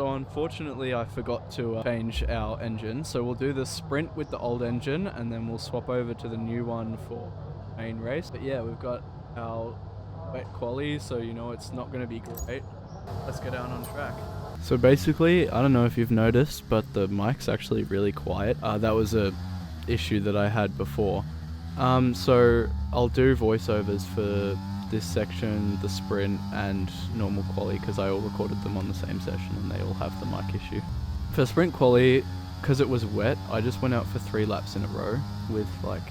So unfortunately I forgot to change our engine, so we'll do the sprint with the old engine and then we'll swap over to the new one for main race. But yeah, we've got our wet quali, so you know it's not going to be great. Let's get down on track. So basically, I don't know if you've noticed, but the mic's actually really quiet. That was a issue that I had before. So I'll do voiceovers for this section, the sprint, and normal quali because I all recorded them on the same session and they all have the mic issue. For sprint quali, because it was wet, I just went out for 3 laps in a row with like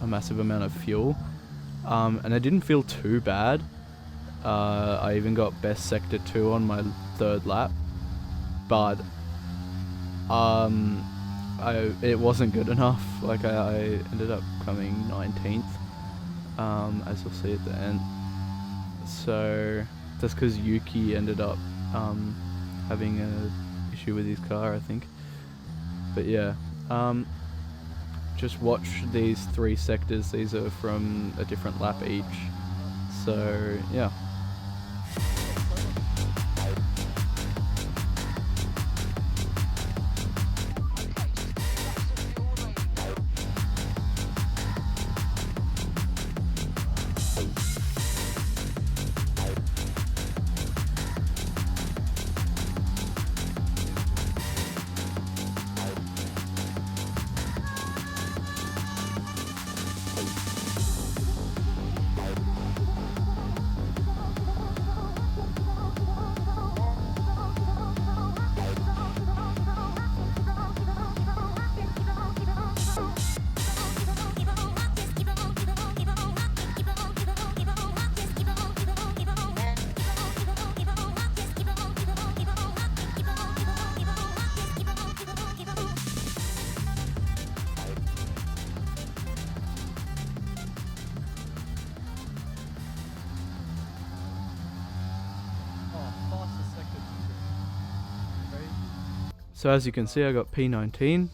a massive amount of fuel, and it didn't feel too bad. I even got best sector 2 on my 3rd lap, but it wasn't good enough. Like I ended up coming 19th, as you'll see at the end. So that's because Yuki ended up having an issue with his car, I think. But yeah, just watch these 3 sectors. These are from a different lap each. So yeah. So as you can see, I got P19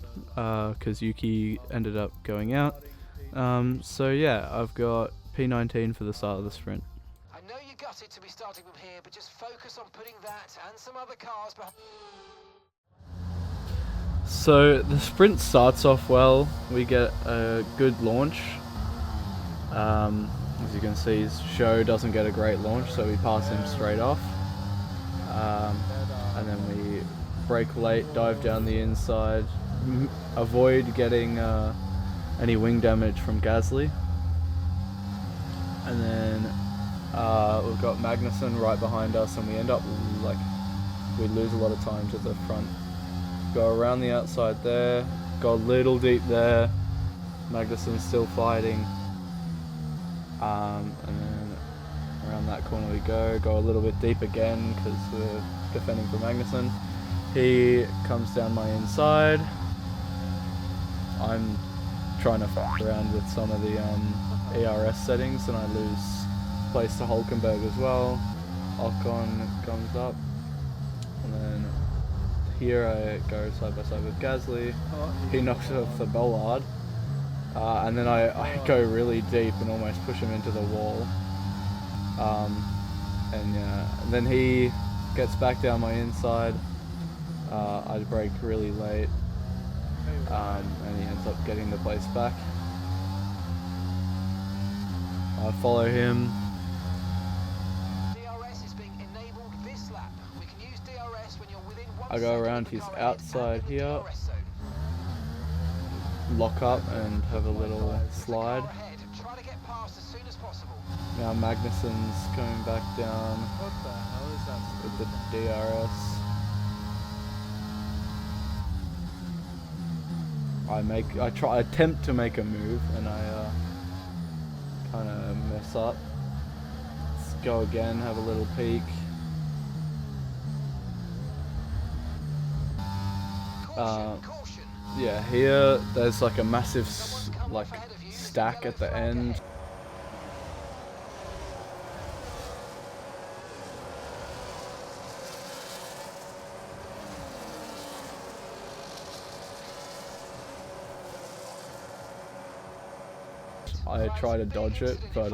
because Yuki ended up going out. So yeah, I've got P19 for the start of the sprint. I know you got it to be starting from here, but just focus on putting that and some other cars behind. So the sprint starts off well. We get a good launch. As you can see, his show doesn't get a great launch, so we pass him straight off. And then we brake late, dive down the inside, avoid getting any wing damage from Gasly. And then we've got Magnussen right behind us, and we end up we lose a lot of time to the front. Go around the outside there, go a little deep there. Magnussen's still fighting. And then around that corner we go a little bit deep again because we're defending for Magnussen. He comes down my inside. I'm trying to fuck around with some of the ERS settings and I lose place to Hulkenberg as well. Ocon comes up, and then here I go side by side with Gasly. He knocks off the bollard, and then I go really deep and almost push him into the wall. And then he gets back down my inside. I brake really late, and he ends up getting the place back. I follow him. DRS is being enabled this lap. We can use DRS when you're within 1 I go around his outside here, lock up and have a little slide. Try to get past as soon as possible. Now Magnussen's coming back down with the DRS. I attempt to make a move and I kind of mess up. Let's go again, have a little peek. Yeah, here there's like a massive stack at the end. I try to dodge it, but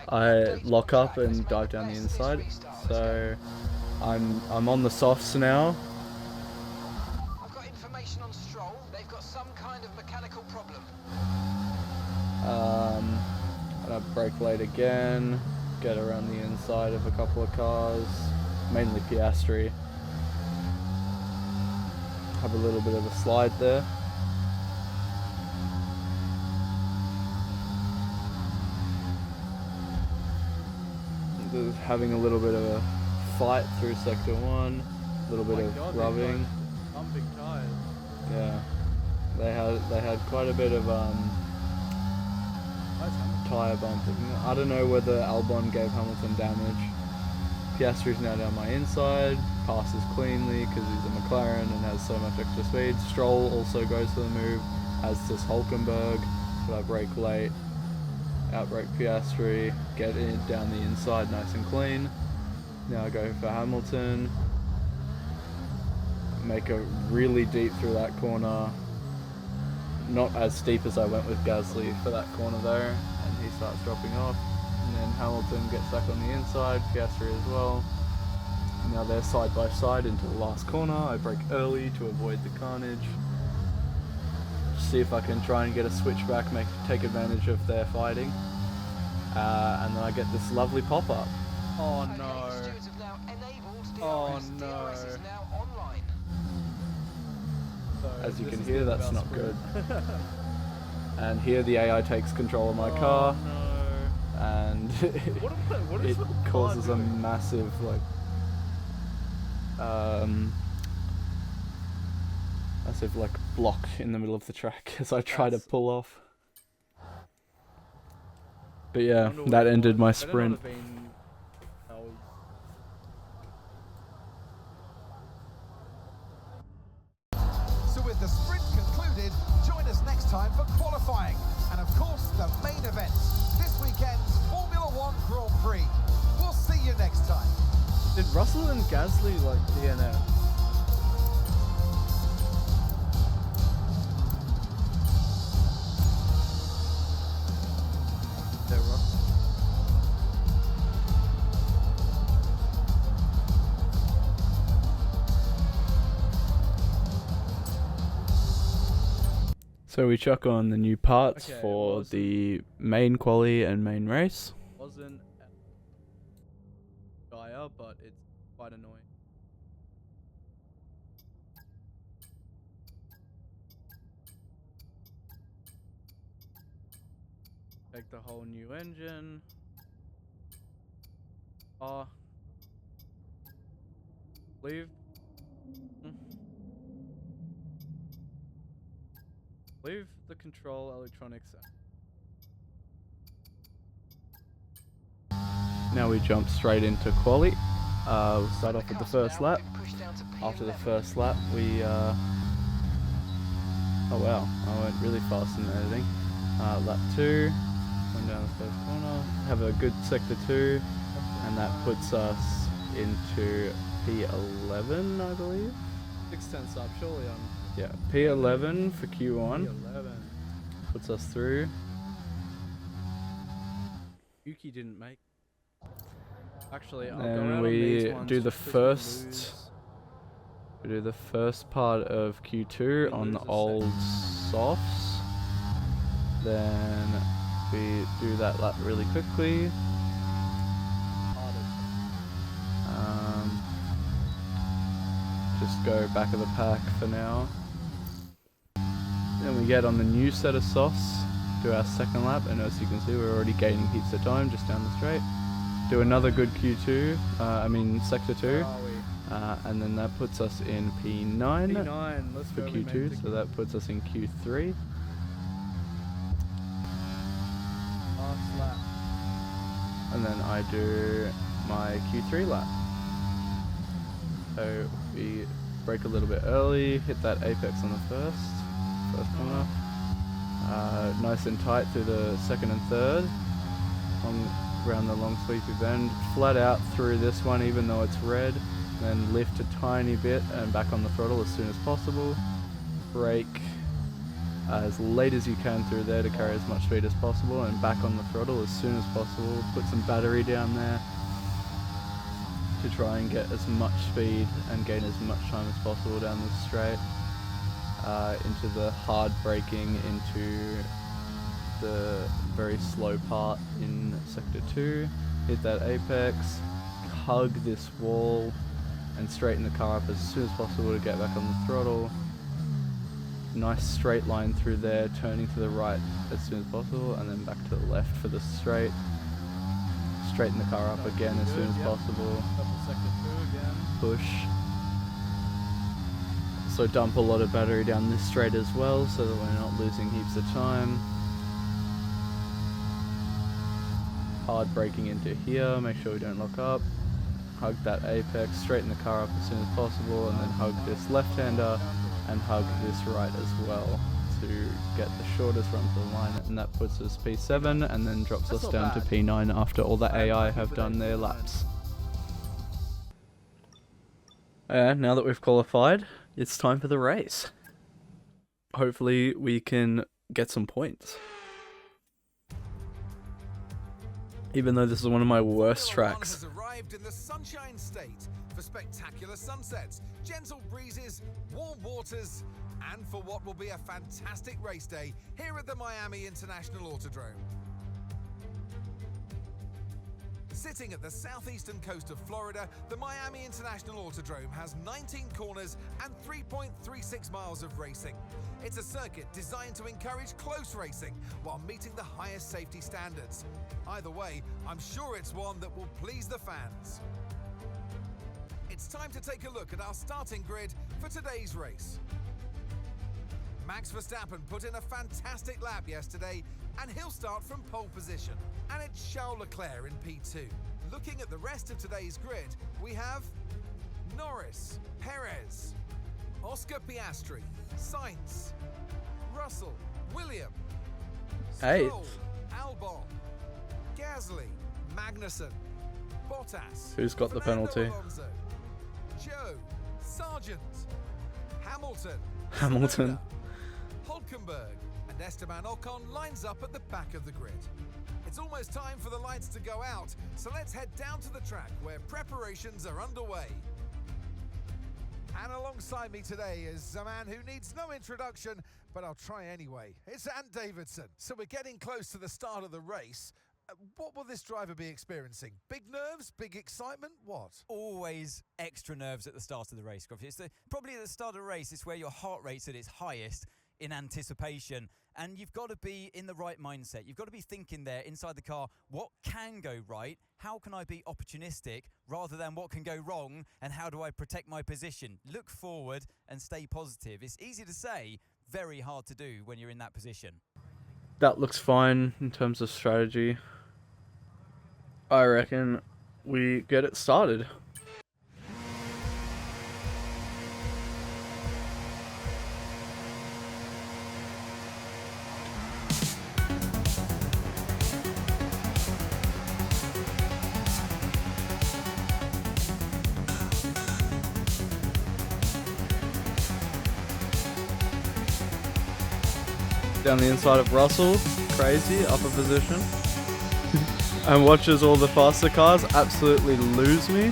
I lock up and dive down the inside. So I'm on the softs now. I've got information on Stroll. They've got some kind of mechanical problem. And I brake late again, get around the inside of a couple of cars, mainly Piastri. Have a little bit of a slide there. Having a little bit of a fight through sector 1, a little bit of rubbing. Bumping tires. Yeah, they had quite a bit of tyre bumping. I don't know whether Albon gave Hamilton damage. Piastri's now down my inside, passes cleanly because he's a McLaren and has so much extra speed. Stroll also goes for the move, as does Hulkenberg, but I brake late. Outbrake Piastri, get it down the inside nice and clean. Now I go for Hamilton, make a really deep through that corner. Not as steep as I went with Gasly for that corner there, and he starts dropping off. And then Hamilton gets back on the inside, Piastri as well. Now they're side by side into the last corner. I brake early to avoid the carnage. See if I can try and get a switchback, take advantage of their fighting. And then I get this lovely pop-up. Oh no. Stewards have now enabled DRS. Oh, no. DRS is now online. So As you this can is hear, the that's best not sprint. good. And here the AI takes control of my car, No. and What is it the car causes a doing? massive block in the middle of the track as I try to pull off. But yeah, that ended my sprint. So with the sprint concluded, join us next time for qualifying and of course the main event, this weekend's Formula One Grand Prix. We'll see you next time. Did Russell and Gasly like DNF? Yeah, Russell. So we chuck on the new parts Okay, it for wasn't- the main quali and main race. Wasn't Gaia, but it's quite annoying. Take the whole new engine. Leave. Leave the control electronics out. Now we jump straight into quali. We'll start off with the first lap. Pushed down to P11. After the first lap, we oh wow, I went really fast in the editing. Lap 2, going down the first corner, have a good sector 2, and that puts us into P11, I believe. 6 tenths up, surely Yeah, P11 for Q1, P11. puts us through. Yuki didn't make. Actually, I'll go out Then on we these ones do the just 'cause first. we lose. We do the first part of Q2 on the lose a old softs. Then we do that lap really quickly. Just go back of the pack for now. Then we get on the new set of softs, do our second lap, and as you can see we're already gaining heaps of time just down the straight. Do another good Q2, sector 2. Where are we? And then that puts us in P9, P9. Let's for go. We made Q2, the so that puts us in Q3. last lap. And then I do my Q3 lap. So we brake a little bit early, hit that apex on the first corner. Nice and tight through the second and third. Around the long sweepy bend, flat out through this one even though it's red, then lift a tiny bit and back on the throttle as soon as possible. Brake as late as you can through there to carry as much speed as possible, and back on the throttle as soon as possible. Put some battery down there to try and get as much speed and gain as much time as possible down the straight, into the hard braking, into the very slow part in sector 2, hit that apex, hug this wall and straighten the car up as soon as possible to get back on the throttle. Nice straight line through there, turning to the right as soon as possible and then back to the left for the straight. Straighten the car up again as soon as possible. Double sector 2 again. Push. So dump a lot of battery down this straight as well so that we're not losing heaps of time. Hard braking into here, make sure we don't lock up. Hug that apex, straighten the car up as soon as possible, and then hug this left-hander and hug this right as well to get the shortest run to the line, and that puts us P7 and then drops us down to P9 after all the AI have done their laps. Now that we've qualified, it's time for the race. Hopefully we can get some points. Even though this is one of my worst tracks. Has arrived in the Sunshine State for spectacular sunsets, gentle breezes, warm waters, and for what will be a fantastic race day here at the Miami International Autodrome. Sitting at the southeastern coast of Florida, the Miami International Autodrome has 19 corners and 3.36 miles of racing. It's a circuit designed to encourage close racing while meeting the highest safety standards. Either way, I'm sure it's one that will please the fans. It's time to take a look at our starting grid for today's race. Max Verstappen put in a fantastic lap yesterday, and he'll start from pole position. And it's Charles Leclerc in P2. Looking at the rest of today's grid, we have Norris, Perez, Oscar Piastri, Sainz, Russell, Williams, Stroll, Albon, Gasly, Magnussen, Bottas. Who's got the Fernando penalty? Alonso, Joe, Sargent, Hamilton, Hamilton. Hulkenberg, and Esteban Ocon lines up at the back of the grid. It's almost time for the lights to go out, so let's head down to the track where preparations are underway. And alongside me today is a man who needs no introduction, but I'll try anyway. It's Ant Davidson. So we're getting close to the start of the race. What will this driver be experiencing? Big nerves? Big excitement? What? Always extra nerves at the start of the race, Gruffy. It's probably at the start of the race, it's where your heart rate's at its highest in anticipation. And you've got to be in the right mindset. You've got to be thinking there inside the car, what can go right? How can I be opportunistic rather than what can go wrong? And how do I protect my position? Look forward and stay positive. It's easy to say, very hard to do when you're in that position. That looks fine in terms of strategy. I reckon we get it started. Down the inside of Russell, crazy, upper position. And watches all the faster cars absolutely lose me.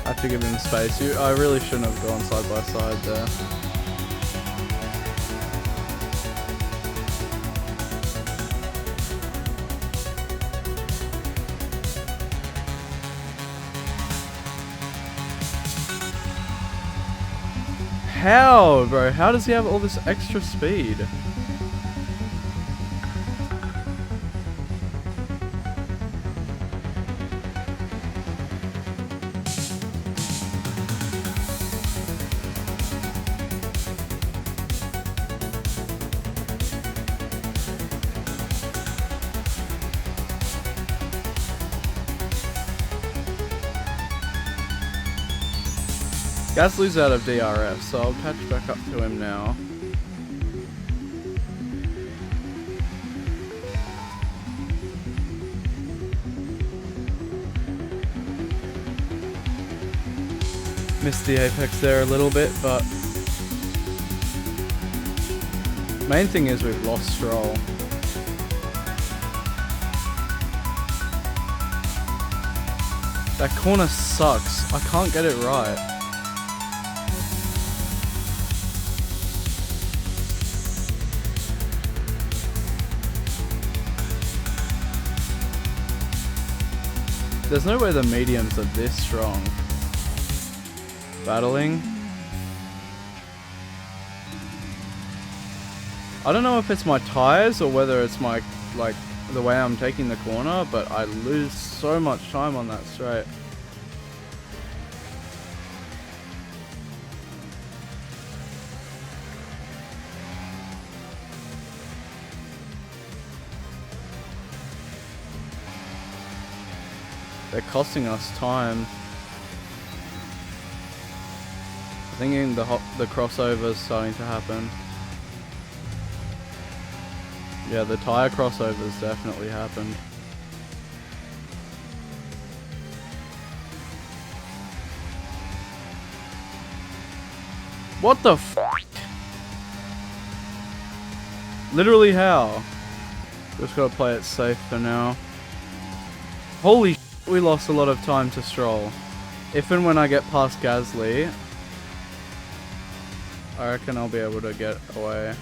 I have to give him space. I really shouldn't have gone side by side there. How, bro? How does he have all this extra speed? Gasly's out of DRS, so I'll catch back up to him now. Missed the apex there a little bit, but main thing is we've lost Stroll. That corner sucks. I can't get it right. There's no way the mediums are this strong. Battling. I don't know if it's my tires or whether it's my, like, the way I'm taking the corner, but I lose so much time on that straight. They're costing us time. Thinking the crossover is starting to happen. Yeah, the tire crossovers definitely happened. What the f***? Literally how? Just gotta play it safe for now. Holy shit, we lost a lot of time to Stroll. If and when I get past Gasly, I reckon I'll be able to get away.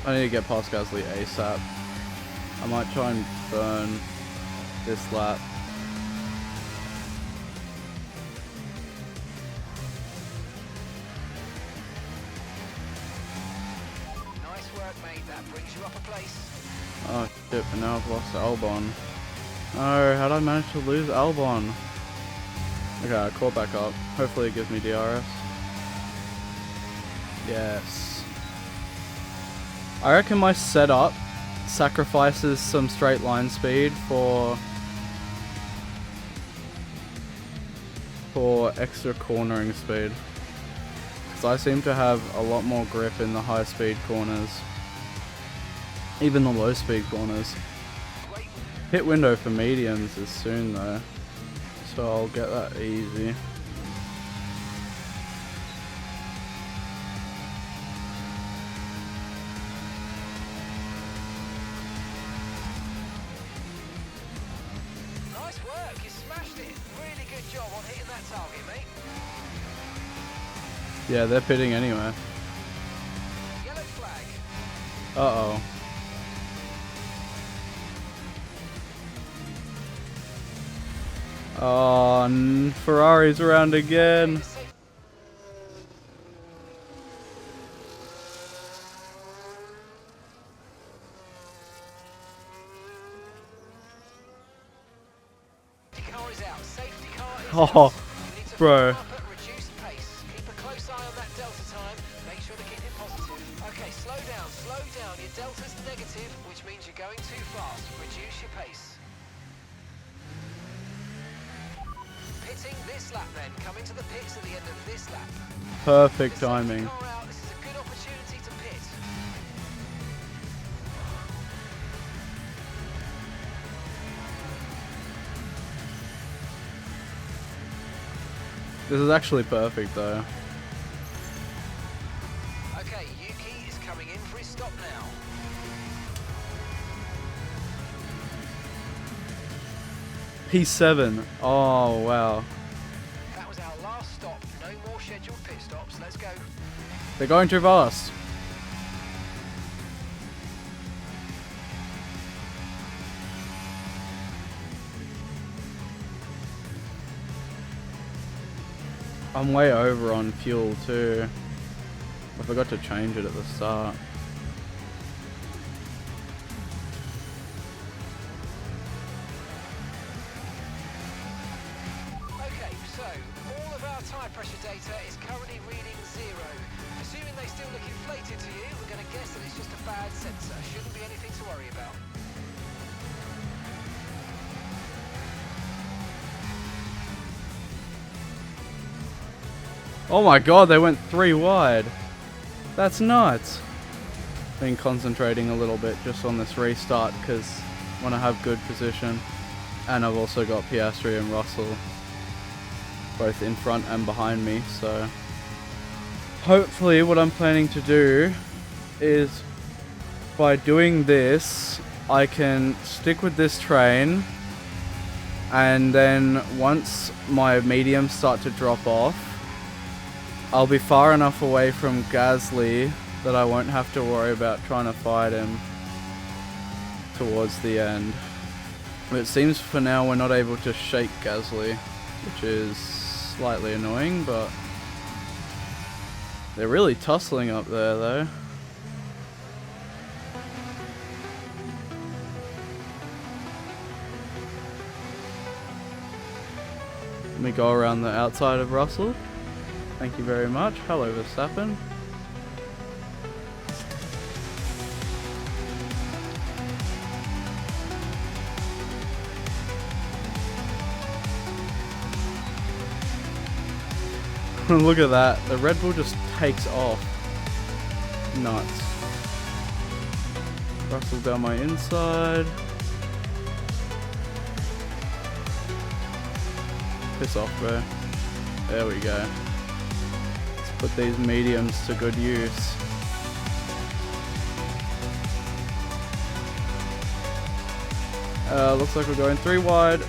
I need to get past Gasly ASAP. I might try and burn this lap. Nice work, mate. That brings you up a place. Oh shit, but now I've lost Albon. No, how did I manage to lose Albon? Okay, I caught back up. Hopefully it gives me DRS. Yes. I reckon my setup sacrifices some straight line speed for extra cornering speed. Because I seem to have a lot more grip in the high speed corners. Even the low speed corners. Hit window for mediums is soon though. So I'll get that easy. Nice work. You smashed it. Really good job on hitting that target, mate. Yeah, they're pitting anyway. Yellow flag. Uh-oh. Oh, Ferrari's around again. Safety car is out. Safety car is Oh, out. You need to bro. up at reduced pace. Keep a close eye on that delta time. Make sure to keep it positive. Okay, slow down, slow down. Your delta's negative, which means you're going too fast. Reduce your pace. Pitting this lap then. Come into the pits at the end of this lap. Perfect The safety timing. car out. This is a good opportunity to pit. This is actually perfect though. Okay, Yuki is coming in for his stop now. P7. Oh, wow. That was our last stop. No more scheduled pit stops. Let's go. They're going too fast. I'm way over on fuel too. I forgot to change it at the start. Okay, so all of our tyre pressure data is currently reading 0. Assuming they still look inflated to you, we're going to guess that it's just a bad sensor. Shouldn't be anything to worry about. Oh my god, they went 3 wide. That's nuts. Been concentrating a little bit just on this restart because I want to have good position. And I've also got Piastri and Russell both in front and behind me, so hopefully what I'm planning to do is by doing this I can stick with this train, and then once my mediums start to drop off I'll be far enough away from Gasly that I won't have to worry about trying to fight him towards the end. But it seems for now we're not able to shake Gasly, which is slightly annoying, but they're really tussling up there though. Let me go around the outside of Russell. Thank you very much. Hello, Verstappen. Look at that. The Red Bull just takes off. Nuts. Russell down my inside. Piss off, bro. There we go. Let's put these mediums to good use. Looks like we're going 3 wide.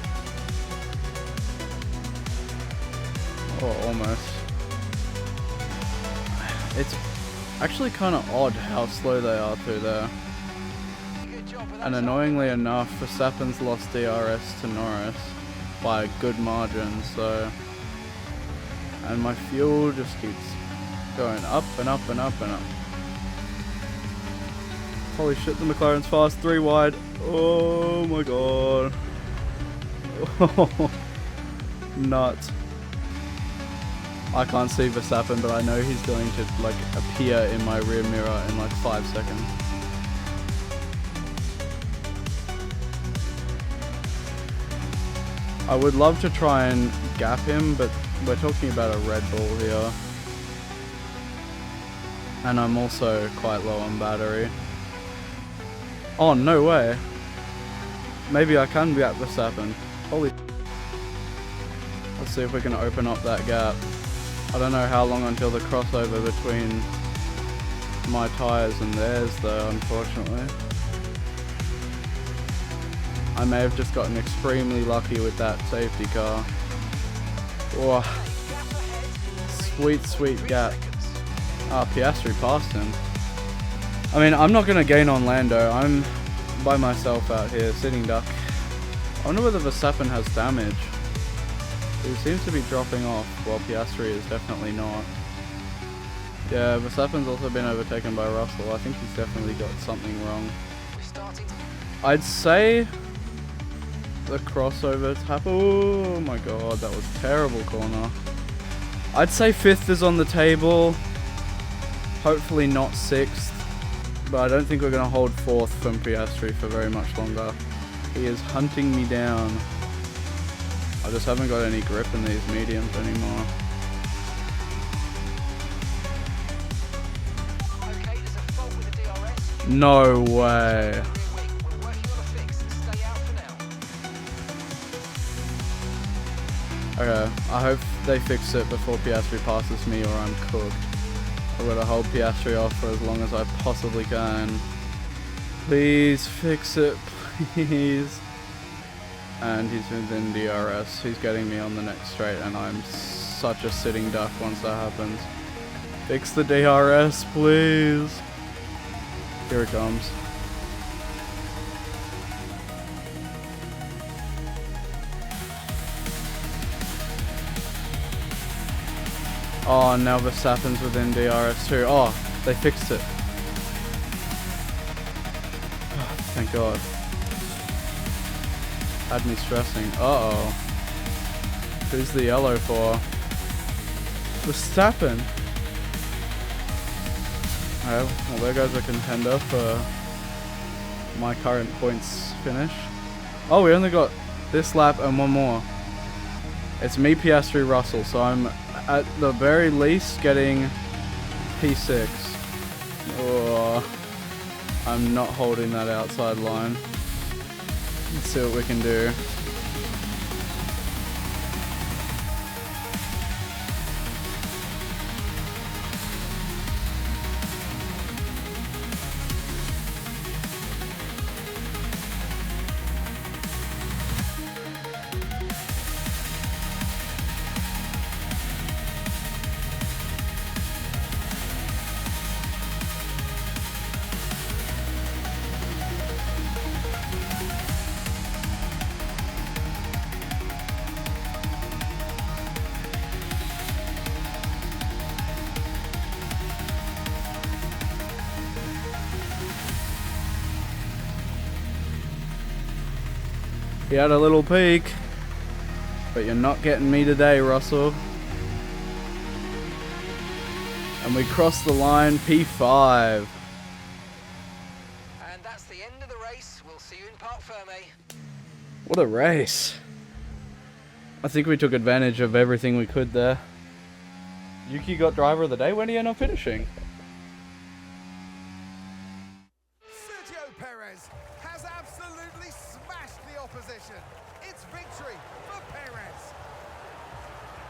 Oh, almost. It's actually kind of odd how slow they are through there. And annoyingly enough, Verstappen's lost DRS to Norris by a good margin, so... And my fuel just keeps going up and up and up and up. Holy shit, the McLaren's fast, 3 wide. Oh my god. Nuts. I can't see Verstappen, but I know he's going to like appear in my rear mirror in like 5 seconds. I would love to try and gap him, but we're talking about a Red Bull here. And I'm also quite low on battery. Oh, no way. Maybe I can gap Verstappen. Holy... Let's see if we can open up that gap. I don't know how long until the crossover between my tyres and theirs though, unfortunately. I may have just gotten extremely lucky with that safety car. Oh, sweet, sweet gap. Ah, Piastri passed him. I mean, I'm not going to gain on Lando. I'm by myself out here, sitting duck. I wonder whether Verstappen has damage. He seems to be dropping off, while Piastri is definitely not. Yeah, Verstappen's also been overtaken by Russell. I think he's definitely got something wrong. I'd say the crossover tap. Oh my god, that was a terrible corner. I'd say 5th is on the table. Hopefully not 6th. But I don't think we're going to hold 4th from Piastri for very much longer. He is hunting me down. I just haven't got any grip in these mediums anymore. Okay, there's a fault with the DRS. No way. We're working on a fix. Stay out for now. Okay, I hope they fix it before Piastri passes me or I'm cooked. I'm gonna hold Piastri off for as long as I possibly can. Please fix it, please. And he's within DRS. He's getting me on the next straight and I'm such a sitting duck once that happens. Fix the DRS, please. Here it comes. Oh, now Verstappen's within DRS too. Oh, they fixed it. Oh, thank God. Had me stressing. Uh-oh. Who's the yellow for? Verstappen. Okay, well there goes a contender for my current points finish. Oh, we only got this lap and one more. It's me, Piastri, Russell, so I'm at the very least getting P6. Oh, I'm not holding that outside line. Let's see what we can do. You had a little peek, but you're not getting me today, Russell. And we crossed the line, P5. And that's the end of the race. We'll see you in Parc Ferme. What a race. I think we took advantage of everything we could there. Yuki got driver of the day. When did he end up finishing? Sergio Perez has absolutely smashed the opposition. It's victory for Perez.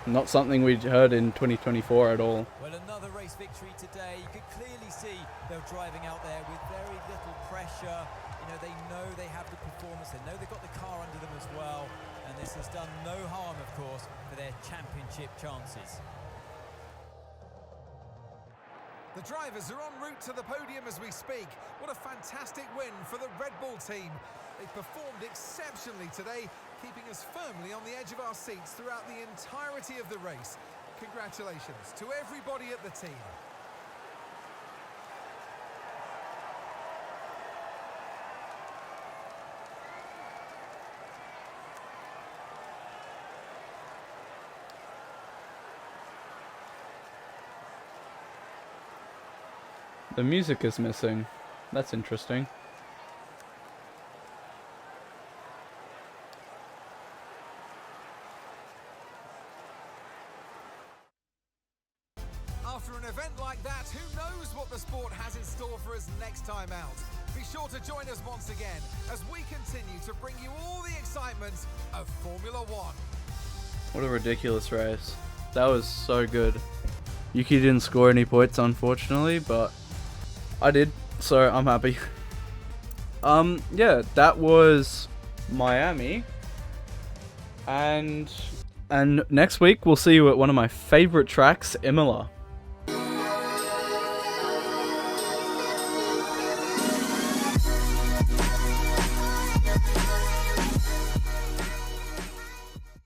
Not something we'd heard in 2024 at all. Well, another race victory today. You could clearly see they're driving out there with very little pressure. You know, they know they have the performance. They know they've got the car under them as well. And this has done no harm, of course, for their championship chances. The drivers are en route to the podium as we speak. What a fantastic win for the Red Bull team. They performed exceptionally today, keeping us firmly on the edge of our seats throughout the entirety of the race. Congratulations to everybody at the team. The music is missing. That's interesting. After an event like that, who knows what the sport has in store for us next time out? Be sure to join us once again as we continue to bring you all the excitement of Formula One. What a ridiculous race. That was so good. Yuki didn't score any points, unfortunately, but I did, so I'm happy. Yeah, that was Miami. And next week we'll see you at one of my favorite tracks, Imola.